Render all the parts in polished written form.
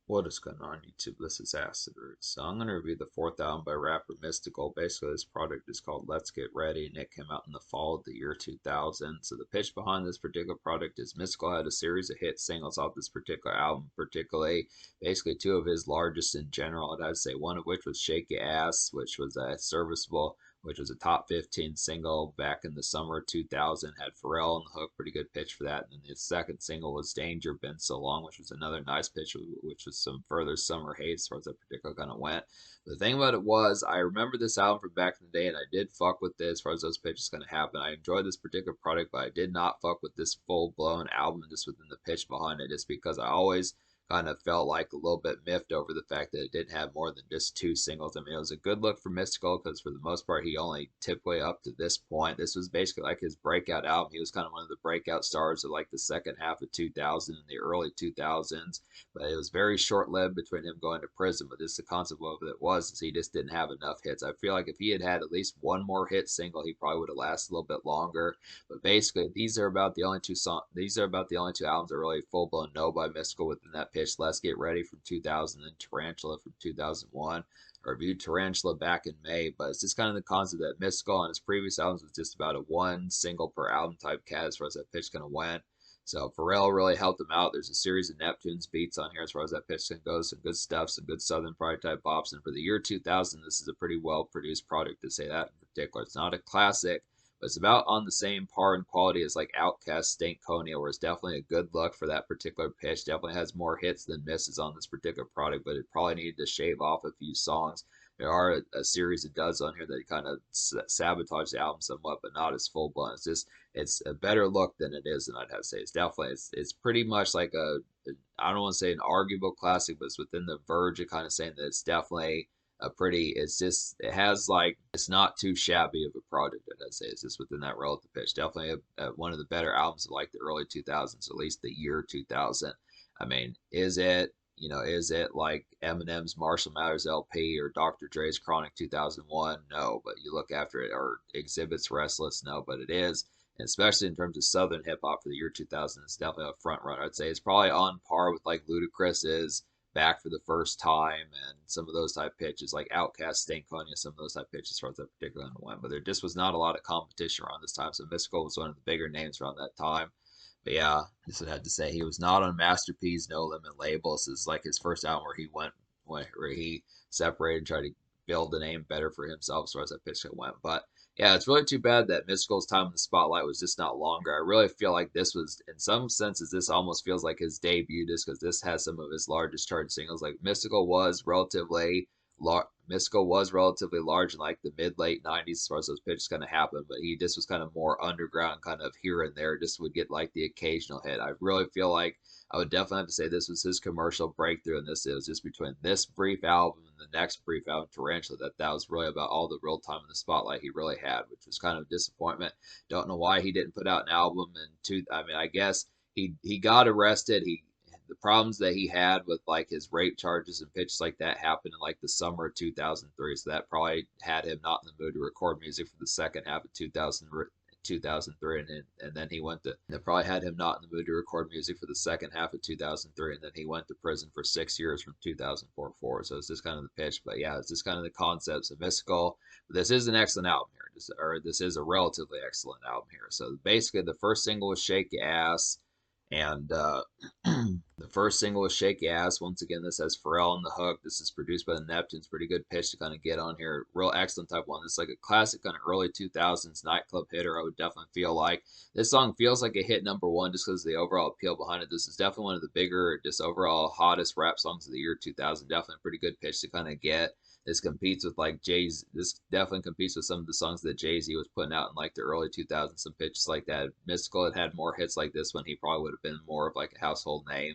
What is going on YouTube? This is Acid Roots. So I'm going to review the fourth album by rapper Mystikal. Basically, this product is called Let's Get Ready, and it came out in the fall of the year 2000. So the pitch behind this particular product is Mystikal had a series of hit singles off this particular album, particularly basically two of his largest in general. I'd say one of which was Shake Your Ass, which was a serviceable, which was a top 15 single back in the summer of 2000. Had Pharrell on the hook, pretty good pitch for that. And then the second single was Danger, Been So Long, which was another nice pitch, which was some further summer hate as far as that particular kind of went. But the thing about it was, I remember this album from back in the day, and I did fuck with this as far as those pitches kind of happen. I enjoyed this particular product, but I did not fuck with this full blown album just within the pitch behind it, just because I always kind of felt like a little bit miffed over the fact that it didn't have more than just two singles. I mean, it was a good look for Mystikal because for the most part, he only typically up to this point. This was basically like his breakout album. He was kind of one of the breakout stars of like the second half of 2000 and the early 2000s. But it was very short lived between him going to prison. But this the concept of it was is he just didn't have enough hits. I feel like if he had had at least one more hit single, he probably would have lasted a little bit longer. But basically, these are about the only two songs. These are about the only two albums that are really full blown know by Mystikal within that pitch. Let's Get Ready from 2000 and Tarantula from 2001. I reviewed Tarantula back in May, but it's just kind of the concept that Mystikal on his previous albums was just about a one single per album type cat as far as that pitch kind of went. So Pharrell really helped him out. There's a series of Neptune's beats on here as far as that pitch goes. Some good stuff, some good Southern Pride type bops. And for the year 2000, this is a pretty well produced product to say that in particular. It's not a classic, but it's about on the same par in quality as like Outkast, Stankonia, where it's definitely a good look for that particular pitch. Definitely has more hits than misses on this particular product, but it probably needed to shave off a few songs. There are a series of duds on here that kind of sabotage the album somewhat, but not as full blown. It's just it's a better look than it is, and I'd have to say it's pretty much like I don't want to say an arguable classic, but it's within the verge of kind of saying that it's definitely a pretty. It's just it has like it's not too shabby of a product. I'd say it's just within that relative pitch. Definitely one of the better albums of like the early 2000s, at least the year 2000. I mean, is it? Is it like Eminem's Marshall Mathers LP or Dr. Dre's Chronic 2001? No, but you look after it, or Exhibit's Restless? No, but it is. And especially in terms of Southern hip hop for the year 2000, it's definitely a front runner. I'd say it's probably on par with like Ludacris is Back for the First Time and some of those type pitches, like Outkast, Stankonia, some of those type pitches for that particular one. But there just was not a lot of competition around this time, so Mystikal was one of the bigger names around that time. But yeah, just had to say he was not on Master P's No Limit labels. This is like his first album where he separated and tried to build a name better for himself as far as that pitch went. But yeah, it's really too bad that Mystikal's time in the spotlight was just not longer. I really feel like this was, in some senses, this almost feels like his debut, just because this has some of his largest chart singles. Like Mystikal was relatively large in like the mid late 90s as far as those pitches kind of happened, but he just was kind of more underground, kind of here and there, just would get like the occasional hit. I really feel like I would definitely have to say this was his commercial breakthrough, and this is just between this brief album and the next brief album, Tarantula, that was really about all the real time in the spotlight he really had, which was kind of a disappointment. Don't know why he didn't put out an album in two. I mean, I guess he got arrested. He the problems that he had with like his rape charges and pitches like that happened in like the summer of 2003. So that probably had him not in the mood to record music for the second half of 2003, and then he went to that probably had him not in the mood to record music for the second half of 2003, and then he went to prison for 6 years from 2004 forward. So it's just kind of the pitch, but yeah, it's just kind of the concepts of Mystical. But this is an excellent album here, or this is a relatively excellent album here. So basically, the first single was Shake Your Ass. And the first single was Shake Your Ass. Once again, this has Pharrell on the hook. This is produced by the Neptunes. Pretty good pitch to kind of get on here. Real excellent type one. This is like a classic kind of early 2000s nightclub hitter, I would definitely feel like. This song feels like a hit number one just because of the overall appeal behind it. This is definitely one of the bigger, just overall hottest rap songs of the year 2000. Definitely a pretty good pitch to kind of get. This competes with like Jay's. This definitely competes with some of the songs that Jay-Z was putting out in like the early 2000s. Some pitches like that. Mystikal had more hits like this one. He probably would have been more of like a household name.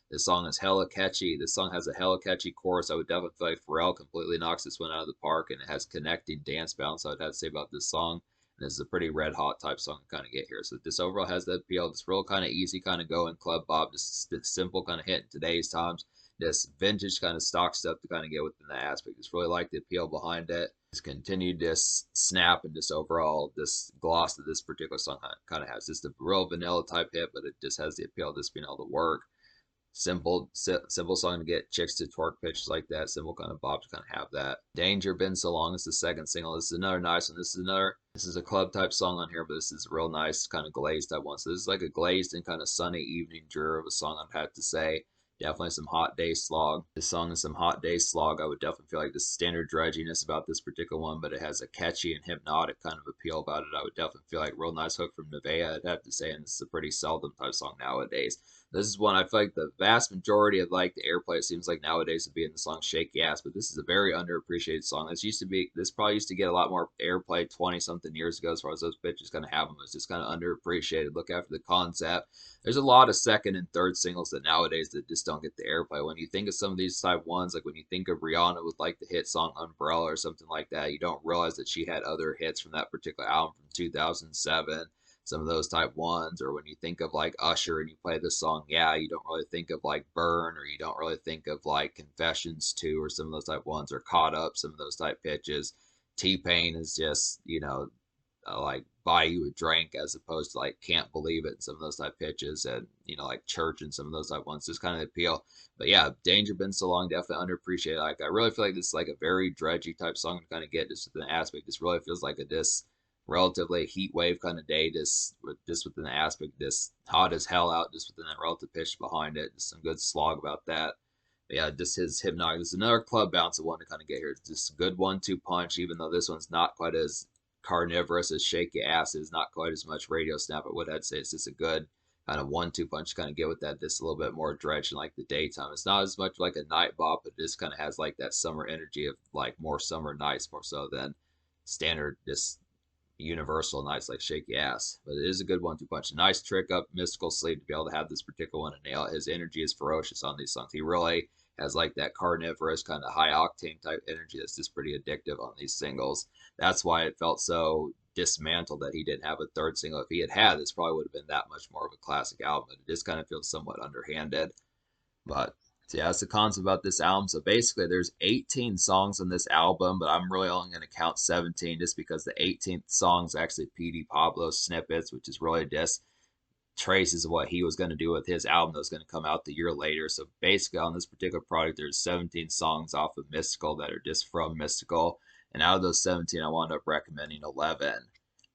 This song is hella catchy. This song has a hella catchy chorus. I would definitely feel like Pharrell completely knocks this one out of the park, and it has connecting dance bounce. I'd have to say about this song. And this is a pretty red hot type song to kind of get here. So this overall has that appeal. This real kind of easy kind of going club bop, just simple kind of hit in today's times. This vintage kind of stock stuff to kind of get within the aspect. Just really like the appeal behind it. Just continued this snap and just overall this gloss that this particular song kind of has. Just a real vanilla type hit, but it just has the appeal of this being able to work. simple song to get chicks to twerk pitches like that. Simple kind of bop to kind of have that. Danger Been So Long is the second single. This is another nice one. This is a club type song on here, but this is a real nice kind of glazed type one. So this is like a glazed and kind of sunny evening drear of a song, I'd have to say. Definitely some hot day slog. This song is some hot day slog. I would definitely feel like the standard dredginess about this particular one, but it has a catchy and hypnotic kind of appeal about it. I would definitely feel like real nice hook from Nevaeh, I'd have to say, and this is a pretty seldom type song nowadays. This is one I feel like the vast majority of like the airplay it seems like nowadays would be in the song "Shaky Ass," but this is a very underappreciated song. This probably used to get a lot more airplay 20 something years ago as far as those bitches kind of have them. It's just kind of underappreciated. Look after the concept. There's a lot of second and third singles that nowadays that just don't get the airplay. When you think of some of these type ones, like when you think of Rihanna with like the hit song "Umbrella" or something like that, you don't realize that she had other hits from that particular album from 2007, some of those type ones. Or when you think of like Usher and you play this song, yeah, you don't really think of like Burn, or you don't really think of like Confessions 2 or some of those type ones, or Caught Up, some of those type pitches. T-Pain is just, like Buy You a Drink as opposed to like Can't Believe It and some of those type pitches, and like Church and some of those type ones, just kind of appeal. But yeah, Danger Been So Long, definitely underappreciated. Like I really feel like this is like a very dredgy type song to kind of get just with an aspect. This really feels like a relatively heat wave kind of day, just within the aspect, this hot as hell out, just within that relative pitch behind it. Just some good slog about that. But yeah, just his hypnotic. This is another club bounce I want to kind of get here. It's just a good 1-2 punch, even though this one's not quite as carnivorous as Shaky Ass is, not quite as much radio snap. But what I'd say is just a good kind of 1-2 punch to kind of get with that, just a little bit more dredge in like the daytime. It's not as much like a night bop, but it just kind of has like that summer energy of like more summer nights, more so than standard just universal nights like Shaky Ass. But it is a good 1-2 punch. A nice trick up Mystikal sleeve to be able to have this particular one and nail it. His energy is ferocious on these songs. He really has like that carnivorous kind of high octane type energy that's just pretty addictive on these singles. That's why it felt so dismantled that he didn't have a third single. If he had this probably would have been that much more of a classic album. But it just kind of feels somewhat underhanded. But so yeah, that's the concept about this album. So basically, there's 18 songs on this album, but I'm really only going to count 17 just because the 18th song is actually PD Pablo's snippets, which is really just traces of what he was going to do with his album that was going to come out the year later. So basically, on this particular product, there's 17 songs off of Mystikal that are just from Mystikal, and out of those 17, I wound up recommending 11.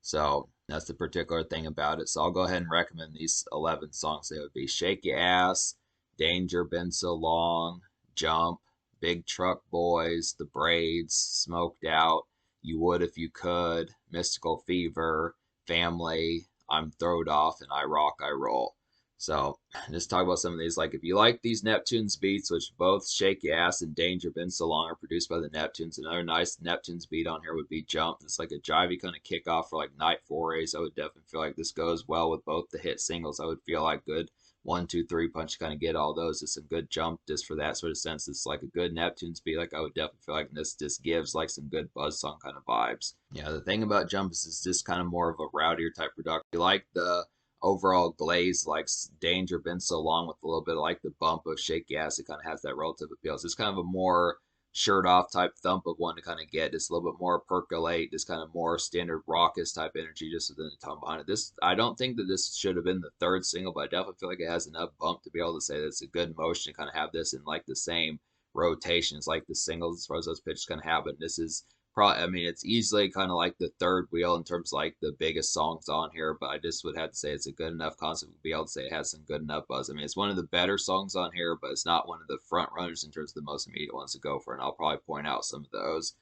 So that's the particular thing about it. So I'll go ahead and recommend these 11 songs. They would be "Shake Your Ass," "Danger Been So Long," "Jump," "Big Truck Boys," "The Braids," "Smoked Out," "You Would If You Could," "Mystical Fever," "Family," "I'm Throwed Off," and "I Rock, I Roll." So just talk about some of these. Like if you like these Neptunes beats, which both "Shake Your Ass" and "Danger Been So Long" are produced by the Neptunes, another nice Neptunes beat on here would be "Jump." It's like a jivey kind of kickoff for like night forays. I would definitely feel like this goes well with both the hit singles. I would feel like good 1, 2, 3 punch to kind of get all those. It's a good jump just for that sort of sense. It's like a good Neptunes beat. Like I would definitely feel like this just gives like some good buzz song kind of vibes. Yeah, the thing about Jump is it's just kind of more of a rowdier type production. You like the overall glaze, like Danger Been So Long, with a little bit of like the bump of Shaky Ass. It kind of has that relative appeal. So it's kind of a more shirt off type thump of one to kind of get just a little bit more percolate, just kind of more standard raucous type energy just within the tone behind it. This, I don't think that this should have been the third single, but I definitely feel like it has enough bump to be able to say that it's a good motion to kind of have this in like the same rotations like the singles as far as those pitches kind of have. But this is probably, I mean, it's easily kind of like the third wheel in terms of like the biggest songs on here, but I just would have to say it's a good enough concept to be able to say it has some good enough buzz. I mean, it's one of the better songs on here, but it's not one of the front runners in terms of the most immediate ones to go for, and I'll probably point out some of those.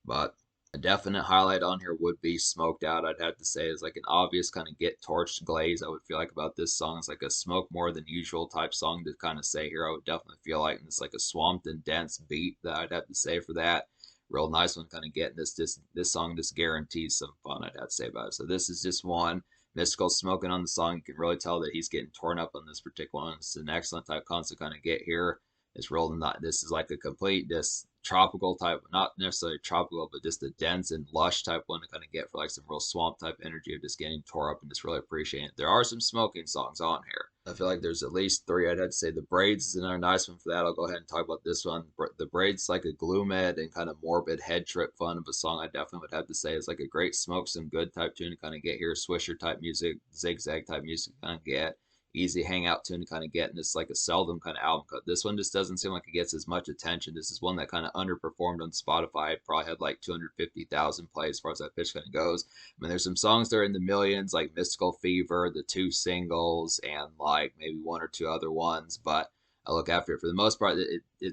But a definite highlight on here would be "Smoked Out." I'd have to say is like an obvious kind of get torched glaze. I would feel like about this song. It's like a smoke more than usual type song to kind of say here. I would definitely feel like it's like a swamped and dense beat that I'd have to say for that. Real nice one kind of getting this song just guarantees some fun, I'd have to say about it. So this is just one. Mystikal smoking on the song. You can really tell that he's getting torn up on this particular one. It's an excellent type concept kind of get here. It's real not, this is like a complete this tropical type, not necessarily tropical, but just a dense and lush type one to kind of get for like some real swamp type energy of just getting tore up and just really appreciating it. There are some smoking songs on here. I feel like there's at least three. I'd have to say The Braids is another nice one for that. I'll go ahead and talk about this one. The Braids like a gloomed and kind of morbid head trip fun of a song. I definitely would have to say it's like a great smoke some good type tune to kind of get here. Swisher type music, zigzag type music kind of get. easy hangout tune to kind of get, and this is like a seldom kind of album cut. This one just doesn't seem like it gets as much attention. This is one that kind of underperformed on Spotify. It probably had like 250,000 plays as far as that pitch kind of goes. I mean, there's some songs that are in the millions, like Mystical Fever, the two singles, and like maybe one or two other ones, but I look after it for the most part.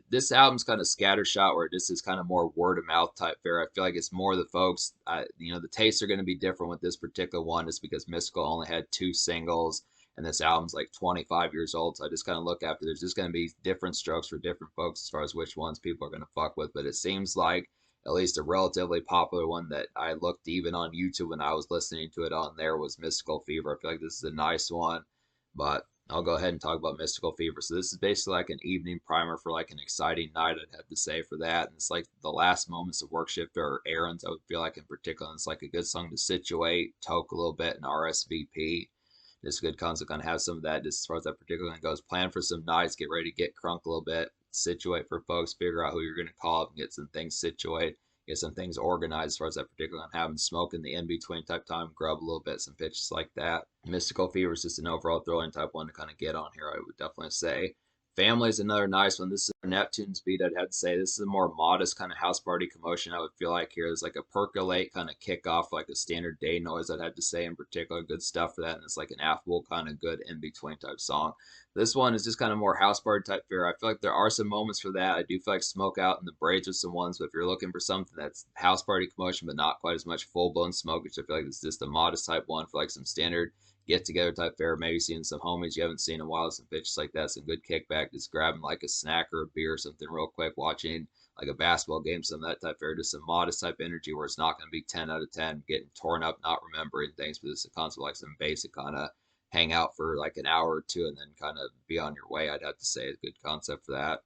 This album's kind of scattershot, where this is kind of more word of mouth type fare. I feel like it's more the folks, the tastes are going to be different with this particular one, just because Mystical only had two singles, and this album's like 25 years old. So I just kind of look after. There's just going to be different strokes for different folks as far as which ones people are going to fuck with. But it seems like at least a relatively popular one that I looked even on YouTube when I was listening to it on there was Mystical Fever. I feel like this is a nice one, but I'll go ahead and talk about Mystical Fever. So this is basically like an evening primer for like an exciting night, I'd have to say, for that. And it's like the last moments of work shift or errands, I would feel like, in particular. And it's like a good song to situate, toke a little bit, and RSVP. Just a good concept, kind of have some of that just as far as that particular one goes. Plan for some nights, get ready to get crunk a little bit, situate for folks, figure out who you're going to call up and get some things situated, get some things organized as far as that particular one. Having smoke in the in-between type time, grub a little bit, some pitches like that. Mystical Fever is just an overall thrilling type one to kind of get on here, I would definitely say. Family is another nice one. This is Neptune's beat, I'd have to say. This is a more modest kind of house party commotion, I would feel like here. It's like a percolate kind of kickoff, like a standard day noise, I'd have to say, in particular. Good stuff for that. And it's like an affable, kind of good in-between type song. This one is just kind of more house party type fare. I feel like there are some moments for that. I do feel like Smoke Out and the Braids are some ones, but if you're looking for something that's house party commotion, but not quite as much full-blown smoke, which I feel like is just a modest type one for like some standard get together type fare, maybe seeing some homies you haven't seen in a while, some pitches like that, some good kickback, just grabbing like a snack or a beer or something real quick, watching like a basketball game, some of that type fare, just some modest type energy where it's not going to be 10 out of 10, getting torn up, not remembering things, but it's a concept like some basic kind of hang out for like an hour or two and then kind of be on your way. I'd have to say a good concept for that.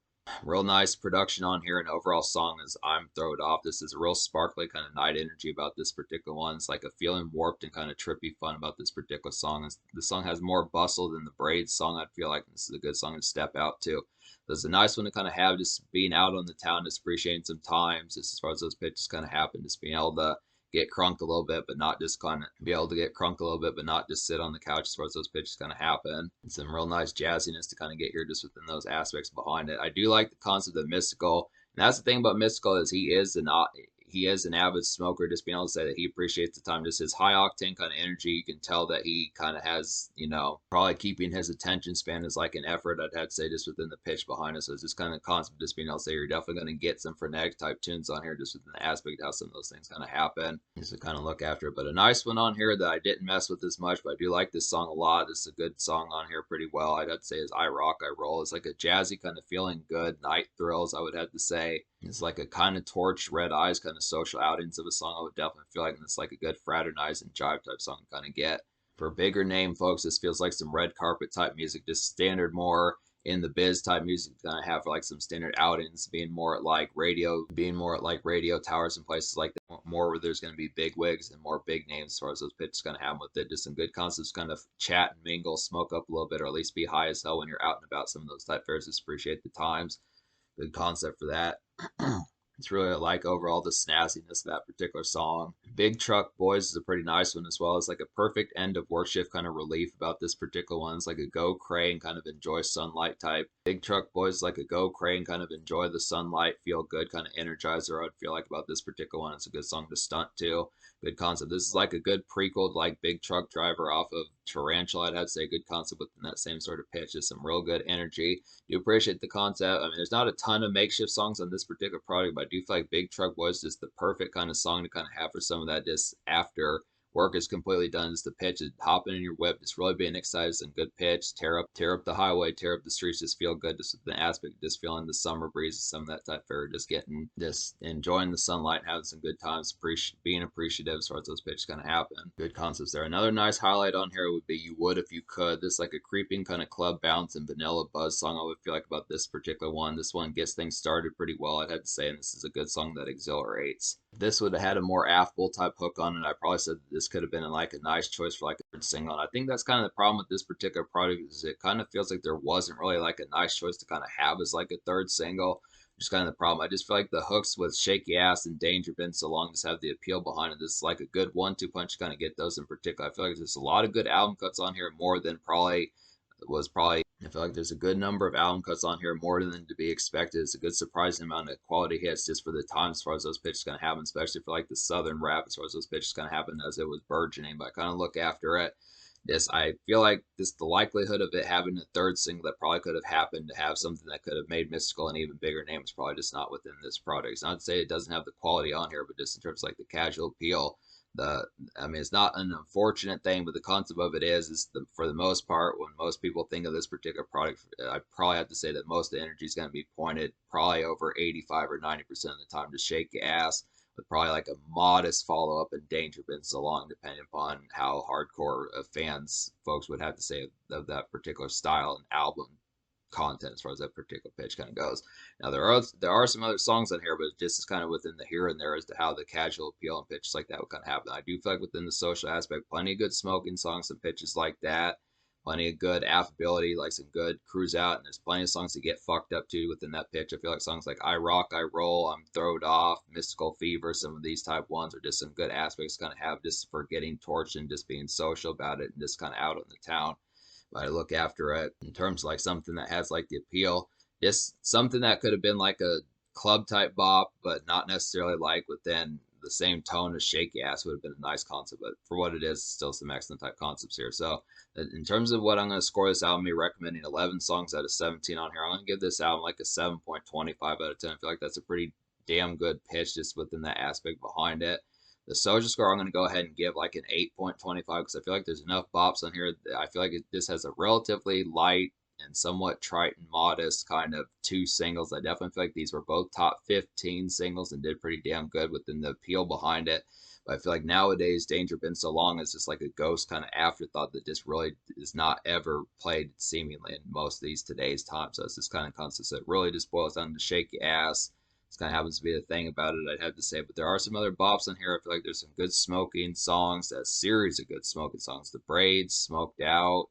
Real nice production on here, and overall song is I'm Throw It Off. This is a real sparkly kind of night energy about this particular one. It's like a feeling warped and kind of trippy fun about this particular song. The song has more bustle than the Braids song. I feel like this is a good song to step out to. So it's a nice one to kind of have, just being out on the town, just appreciating some times, just as far as those pitches kind of happen, just being able to get crunked a little bit, but not just kind of be able to get crunked a little bit, but not just sit on the couch as far as those pitches kind of happen. And some real nice jazziness to kind of get here just within those aspects behind it. I do like the concept of Mystical, and that's the thing about Mystical is he is an avid smoker. Just being able to say that he appreciates the time, just his high octane kind of energy. You can tell that he kind of has, probably keeping his attention span is like an effort, I'd have to say, just within the pitch behind us. So it's just kind of concept, just being able to say you're definitely going to get some frenetic type tunes on here, just within the aspect of how some of those things kind of happen. Just to kind of look after it. But a nice one on here that I didn't mess with as much, but I do like this song a lot. This is a good song on here pretty well. I'd have to say is I Rock, I Roll. It's like a jazzy kind of feeling good night thrills, I would have to say. It's like a kind of torch, red eyes, kind of social outings of a song. I would definitely feel like it's like a good fraternize and jive type song to kind of get. For a bigger name, folks, this feels like some red carpet type music, just standard more in the biz type music to kind of have like some standard outings, being more at like radio towers and places like that, more where there's going to be big wigs and more big names as far as those pitches going to have with it. Just some good concepts, kind of chat and mingle, smoke up a little bit, or at least be high as hell when you're out and about. Some of those type fairs, just appreciate the times. Good concept for that. It's really like overall the snazziness of that particular song. Big Truck Boys is a pretty nice one as well. It's like a perfect end of work shift kind of relief about this particular one. It's like a go cray and kind of enjoy sunlight type. Big Truck Boys is like a go cray and kind of enjoy the sunlight, feel good kind of energizer. I'd feel like about this particular one. It's a good song to stunt to. Good concept. This is like a good prequel to like Big Truck Driver off of Tarantula. I'd have to say good concept within that same sort of pitch. Just some real good energy. Do appreciate the concept. I mean, there's not a ton of makeshift songs on this particular project, but I do feel like Big Truck Boys is the perfect kind of song to kind of have for some of that just after work is completely done. Just the pitch, is hopping in your whip, just really being excited, some good pitch, tear up the highway, tear up the streets, just feel good, just the aspect, just feeling the summer breeze, some of that type of just getting, just enjoying the sunlight, having some good times, being appreciative as far as those pitches kind of happen. Good concepts there. Another nice highlight on here would be You Would If You Could. This like a creeping kind of club bounce and vanilla buzz song I would feel like about this particular one. This one gets things started pretty well, I'd have to say, and this is a good song that exhilarates. This would have had a more affable type hook on it. I probably said that this could have been like a nice choice for like a third single. And I think that's kind of the problem with this particular project is it kind of feels like there wasn't really like a nice choice to kind of have as like a third single. Which is kind of the problem. I just feel like the hooks with Shaky Ass and Danger Been So Long just have the appeal behind it. This is like a good 1-2 punch to kind of get those in particular. I feel like there's a lot of good album cuts on here, more than probably was probably, I feel like there's a good number of album cuts on here, more than to be expected. It's a good surprising amount of quality hits just for the time as far as those pitches going to happen, especially for like the southern rap as far as those pitches going to happen as it was burgeoning. But I kind of look after it. This, I feel like this, the likelihood of it having a third single that probably could have happened to have something that could have made Mystical an even bigger name is probably just not within this product. It's not to say it doesn't have the quality on here, but just in terms of like the casual appeal, the I mean, it's not an unfortunate thing, but the concept of it is for the most part, when most people think of this particular product, I probably have to say that most of the energy is going to be pointed probably over 85 or 90% of the time to shake your ass, with probably like a modest follow up and Danger Been So Long, depending upon how hardcore of fans folks would have to say of that particular style and album content as far as that particular pitch kind of goes. Now there are some other songs on here, but just is kind of within the here and there as to how the casual appeal and pitches like that would kind of happen. I do feel like within the social aspect, plenty of good smoking songs and pitches like that. Plenty of good affability, like some good cruise out, and there's plenty of songs to get fucked up to within that pitch. I feel like songs like I Rock, I Roll, I'm Throwed Off, Mystical Fever, some of these type ones are just some good aspects to kind of have just for getting torched and just being social about it and just kind of out in the town. But I look after it in terms of like something that has like the appeal, just something that could have been like a club type bop, but not necessarily like within the same tone as Shaky Ass would have been a nice concept. But for what it is, still some excellent type concepts here. So in terms of what I'm going to score this album, me recommending 11 songs out of 17 on here, I'm going to give this album like a 7.25 out of 10. I feel like that's a pretty damn good pitch just within that aspect behind it. The social score, I'm going to go ahead and give like an 8.25 because I feel like there's enough bops on here. I feel like this has a relatively light and somewhat trite and modest kind of two singles. I definitely feel like these were both top 15 singles and did pretty damn good within the appeal behind it. But I feel like nowadays, Danger Been So Long is just like a ghost kind of afterthought that just really is not ever played seemingly in most of these today's times. So it's this kind of concept that really just boils down to shaky ass. This kind of happens to be the thing about it, I'd have to say. But there are some other bops on here. I feel like there's some good smoking songs, a series of good smoking songs. The Braids, Smoked Out,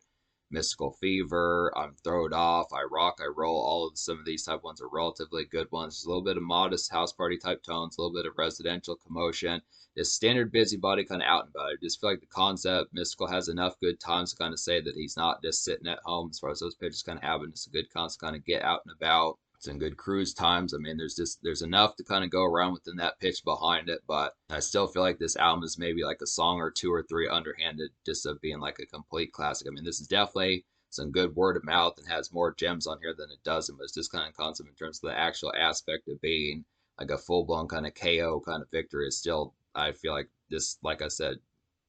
Mystical Fever, I'm Throwed Off, I Rock, I Roll. All of some of these type ones are relatively good ones. Just a little bit of modest house party type tones, a little bit of residential commotion. This standard busybody kind of out and about. I just feel like the concept, Mystical has enough good times to kind of say that he's not just sitting at home as far as those pitches kind of happen. It's a good concept to kind of get out and about. Some good cruise times. I mean, there's enough to kind of go around within that pitch behind it, but I still feel like this album is maybe like a song or two or three underhanded just of being like a complete classic. I mean, this is definitely some good word of mouth and has more gems on here than it doesn't, but it's just kind of concept in terms of the actual aspect of being like a full blown kind of KO kind of victory is still, I feel like this, like I said,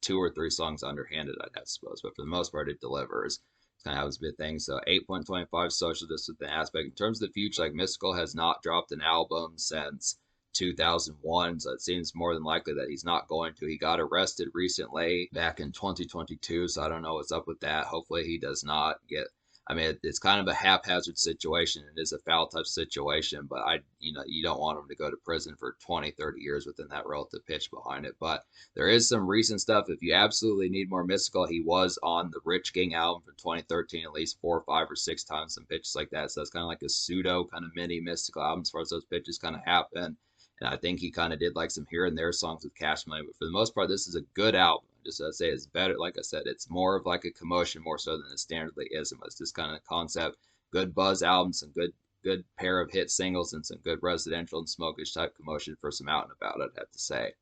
two or three songs underhanded, I'd have to suppose, but for the most part, it delivers. Kind of happens to be a thing. So 8.25 social distance aspect. In terms of the future, like Mystical has not dropped an album since 2001, so it seems more than likely that he's not going to. He got arrested recently back in 2022, so I don't know what's up with that. Hopefully he does not get. I mean, it's kind of a haphazard situation. It is a foul type situation, but you don't want him to go to prison for 20, 30 years within that relative pitch behind it. But there is some recent stuff. If you absolutely need more Mystical, he was on the Rich Gang album from 2013 at least 4 or 5 or 6 times, some pitches like that. So that's kind of like a pseudo kind of mini Mystical album as far as those pitches kind of happen. And I think he kind of did like some here and there songs with Cash Money, but for the most part, this is a good album. Just to say it's better, like I said, it's more of like a commotion more so than a standardly ism. It's just kind of concept. Good buzz albums, some good pair of hit singles, and some good residential and smokish type commotion for some out and about, I'd have to say.